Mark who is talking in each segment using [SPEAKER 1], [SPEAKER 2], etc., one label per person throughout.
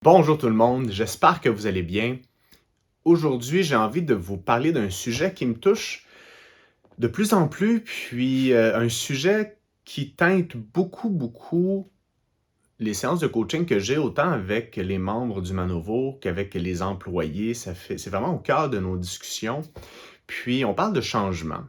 [SPEAKER 1] Bonjour tout le monde, j'espère que vous allez bien. Aujourd'hui, j'ai envie de vous parler d'un sujet qui me touche de plus en plus, puis un sujet qui teinte beaucoup les séances de coaching que j'ai, autant avec les membres du Manovo qu'avec les employés. C'est vraiment au cœur de nos discussions. Puis, on parle de changement.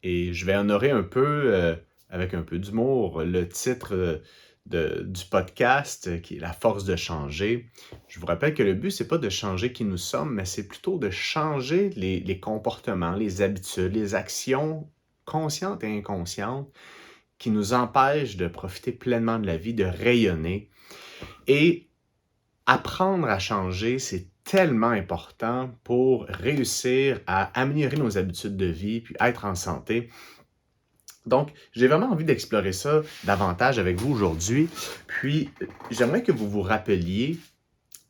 [SPEAKER 1] Et je vais honorer un peu, avec un peu d'humour, le titre du podcast qui est La force de changer. Je vous rappelle que le but, c'est pas de changer qui nous sommes, mais c'est plutôt de changer les comportements, les habitudes, les actions conscientes et inconscientes qui nous empêchent de profiter pleinement de la vie, de rayonner. Et apprendre à changer, c'est tellement important pour réussir à améliorer nos habitudes de vie, puis être en santé. Donc, j'ai vraiment envie d'explorer ça davantage avec vous aujourd'hui. Puis, j'aimerais que vous vous rappeliez,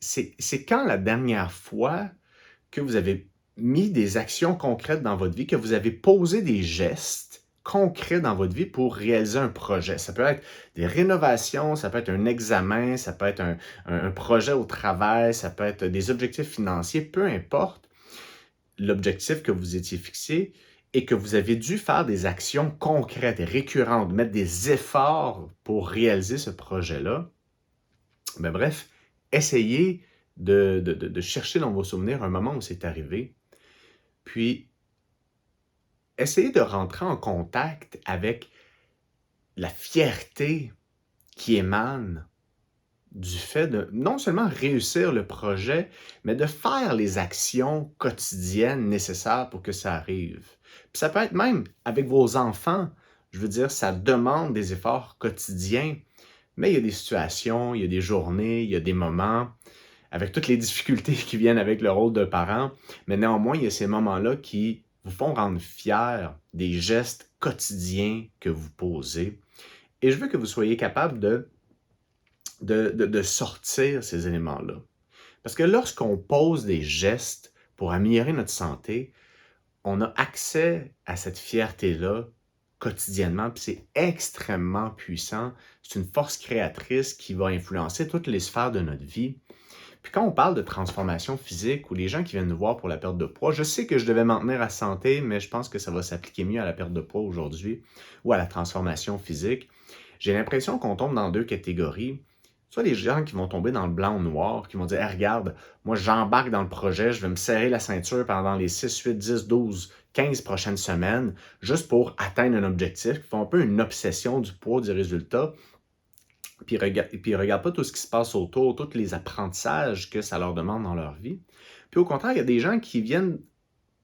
[SPEAKER 1] c'est quand la dernière fois que vous avez mis des actions concrètes dans votre vie, que vous avez posé des gestes concrets dans votre vie pour réaliser un projet. Ça peut être des rénovations, ça peut être un examen, ça peut être un projet au travail, ça peut être des objectifs financiers, peu importe l'objectif que vous étiez fixé et que vous avez dû faire des actions concrètes et récurrentes, mettre des efforts pour réaliser ce projet-là. Mais bref, essayez de chercher dans vos souvenirs un moment où c'est arrivé, puis essayez de rentrer en contact avec la fierté qui émane du fait de non seulement réussir le projet, mais de faire les actions quotidiennes nécessaires pour que ça arrive. Puis ça peut être même avec vos enfants. Je veux dire, ça demande des efforts quotidiens, mais il y a des situations, il y a des journées, il y a des moments, avec toutes les difficultés qui viennent avec le rôle de parent, mais néanmoins, il y a ces moments-là qui vous font rendre fiers des gestes quotidiens que vous posez. Et je veux que vous soyez capable de sortir ces éléments-là. Parce que lorsqu'on pose des gestes pour améliorer notre santé, on a accès à cette fierté-là quotidiennement, puis c'est extrêmement puissant. C'est une force créatrice qui va influencer toutes les sphères de notre vie. Puis quand on parle de transformation physique ou les gens qui viennent nous voir pour la perte de poids, je sais que je devais m'en tenir à santé, mais je pense que ça va s'appliquer mieux à la perte de poids aujourd'hui ou à la transformation physique. J'ai l'impression qu'on tombe dans deux catégories. Soit les gens qui vont tomber dans le blanc ou noir, qui vont dire hey, regarde, moi j'embarque dans le projet, je vais me serrer la ceinture pendant les 6, 8, 10, 12, 15 prochaines semaines, juste pour atteindre un objectif, qui font un peu une obsession du poids, du résultat, puis ils regardent pas tout ce qui se passe autour, tous les apprentissages que ça leur demande dans leur vie. Puis au contraire, il y a des gens qui viennent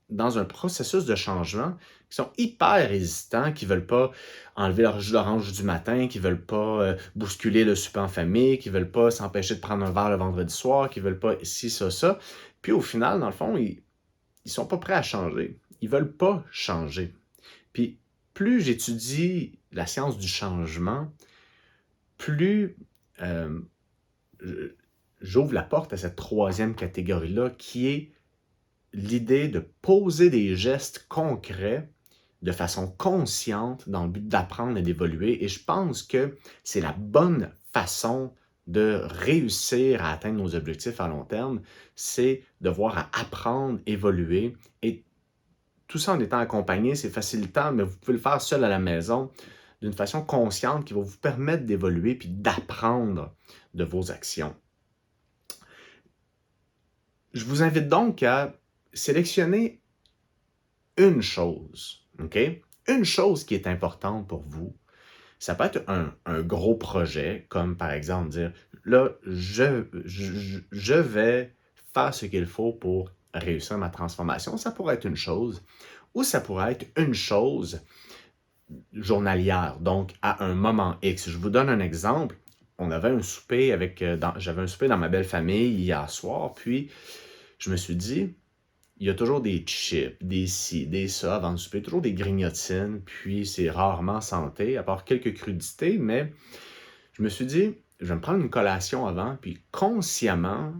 [SPEAKER 1] dans un processus de changement, qui sont hyper résistants, qui ne veulent pas enlever leur jus d'orange du matin, qui ne veulent pas bousculer le souper en famille, qui ne veulent pas s'empêcher de prendre un verre le vendredi soir, qui ne veulent pas ci, ça. Puis au final, dans le fond, ils ne sont pas prêts à changer. Ils ne veulent pas changer. Puis plus j'étudie la science du changement, plus j'ouvre la porte à cette troisième catégorie-là qui est l'idée de poser des gestes concrets de façon consciente dans le but d'apprendre et d'évoluer. Et je pense que c'est la bonne façon de réussir à atteindre nos objectifs à long terme, c'est de voir à apprendre, évoluer. Et tout ça en étant accompagné, c'est facilitant, mais vous pouvez le faire seul à la maison d'une façon consciente qui va vous permettre d'évoluer puis d'apprendre de vos actions. Je vous invite donc à sélectionner une chose, OK? Une chose qui est importante pour vous. Ça peut être un gros projet, comme par exemple dire, là, je vais faire ce qu'il faut pour réussir ma transformation. Ça pourrait être une chose. Ou ça pourrait être une chose journalière, donc à un moment X. Je vous donne un exemple. On avait un souper j'avais un souper dans ma belle famille hier soir, puis je me suis dit, il y a toujours des chips, des ci, des ça avant le souper, toujours des grignotines, puis c'est rarement santé, à part quelques crudités, mais je me suis dit, je vais me prendre une collation avant, puis consciemment,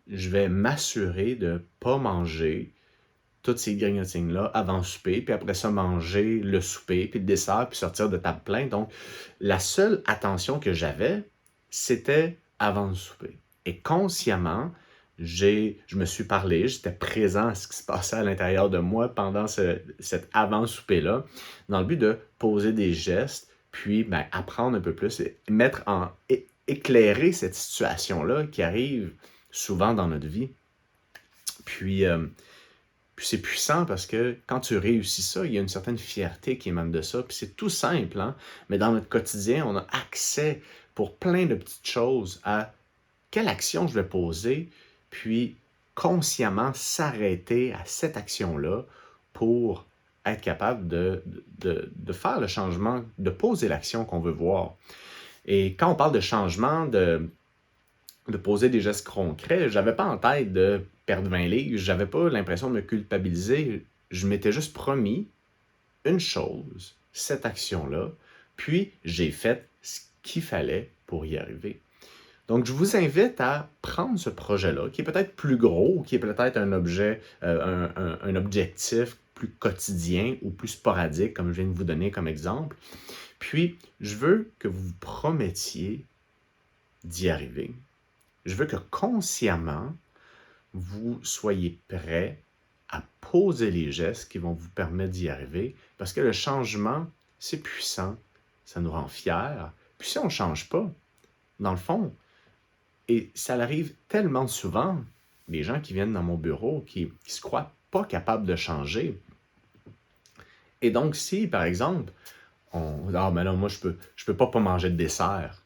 [SPEAKER 1] je vais m'assurer de ne pas manger toutes ces grignotines-là avant le souper, puis après ça, manger le souper, puis le dessert, puis sortir de table pleine. Donc, la seule attention que j'avais, c'était avant le souper. Et consciemment, je me suis parlé, j'étais présent à ce qui se passait à l'intérieur de moi pendant cet avant-souper-là, dans le but de poser des gestes, puis apprendre un peu plus et éclairer cette situation-là qui arrive souvent dans notre vie. Puis, puis c'est puissant parce que quand tu réussis ça, il y a une certaine fierté qui émane de ça. Puis c'est tout simple, hein? Mais dans notre quotidien, on a accès pour plein de petites choses à quelle action je vais poser, puis consciemment s'arrêter à cette action-là pour être capable de faire le changement, de poser l'action qu'on veut voir. Et quand on parle de changement, de poser des gestes concrets, j'avais pas en tête de perdre 20 livres, j'avais pas l'impression de me culpabiliser. Je m'étais juste promis une chose, cette action-là, puis j'ai fait ce qu'il fallait pour y arriver. Donc, je vous invite à prendre ce projet-là, qui est peut-être plus gros, qui est peut-être un objet, un objectif plus quotidien ou plus sporadique, comme je viens de vous donner comme exemple. Puis, je veux que vous vous promettiez d'y arriver. Je veux que consciemment, vous soyez prêts à poser les gestes qui vont vous permettre d'y arriver, parce que le changement, c'est puissant, ça nous rend fiers. Puis si on ne change pas, dans le fond, et ça arrive tellement souvent, les gens qui viennent dans mon bureau, qui se croient pas capables de changer. Et donc, si, par exemple, mais non, moi, je peux pas manger de dessert.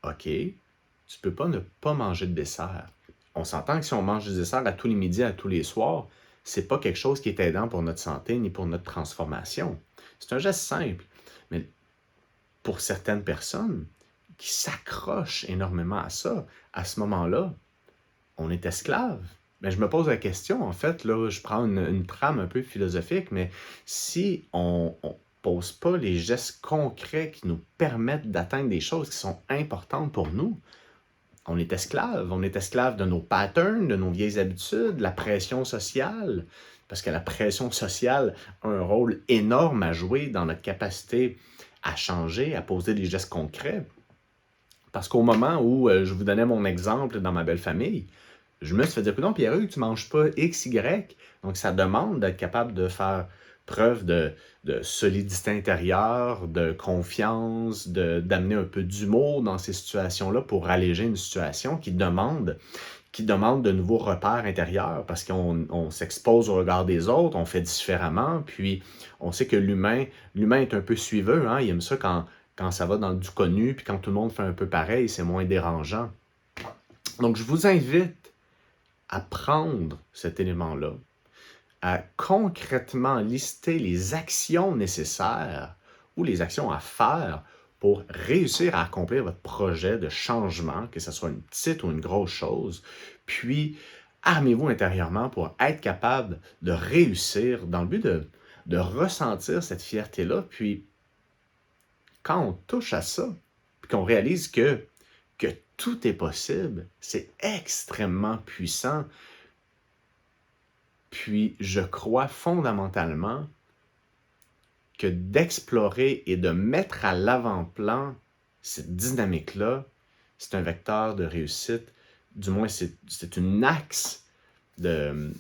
[SPEAKER 1] OK, tu peux pas ne pas manger de dessert. On s'entend que si on mange du dessert à tous les midis, à tous les soirs, c'est pas quelque chose qui est aidant pour notre santé ni pour notre transformation. C'est un geste simple. Mais pour certaines personnes qui s'accrochent énormément à ça, à ce moment-là, on est esclave. Mais je me pose la question, en fait, là, je prends une trame un peu philosophique, mais si on pose pas les gestes concrets qui nous permettent d'atteindre des choses qui sont importantes pour nous, on est esclave. On est esclave de nos patterns, de nos vieilles habitudes, de la pression sociale, parce que la pression sociale a un rôle énorme à jouer dans notre capacité à changer, à poser des gestes concrets. Parce qu'au moment où je vous donnais mon exemple dans ma belle famille, je me suis fait dire, non, Pierre-Hugues, tu ne manges pas X, Y. Donc, ça demande d'être capable de faire preuve de solidité intérieure, de confiance, d'amener un peu d'humour dans ces situations-là pour alléger une situation qui demande de nouveaux repères intérieurs parce qu'on s'expose au regard des autres, on fait différemment, puis on sait que l'humain est un peu suiveux, hein? Il aime ça quand ça va dans du connu, puis quand tout le monde fait un peu pareil, c'est moins dérangeant. Donc, je vous invite à prendre cet élément-là, à concrètement lister les actions nécessaires ou les actions à faire pour réussir à accomplir votre projet de changement, que ce soit une petite ou une grosse chose, puis armez-vous intérieurement pour être capable de réussir dans le but de ressentir cette fierté-là, puis quand on touche à ça, puis qu'on réalise que tout est possible, c'est extrêmement puissant. Puis je crois fondamentalement que d'explorer et de mettre à l'avant-plan cette dynamique-là, c'est un vecteur de réussite. Du moins, c'est une axe de...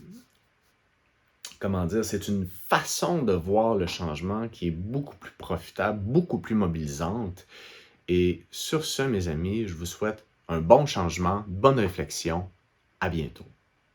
[SPEAKER 1] Comment dire? C'est une façon de voir le changement qui est beaucoup plus profitable, beaucoup plus mobilisante. Et sur ce, mes amis, je vous souhaite un bon changement, bonne réflexion. À bientôt.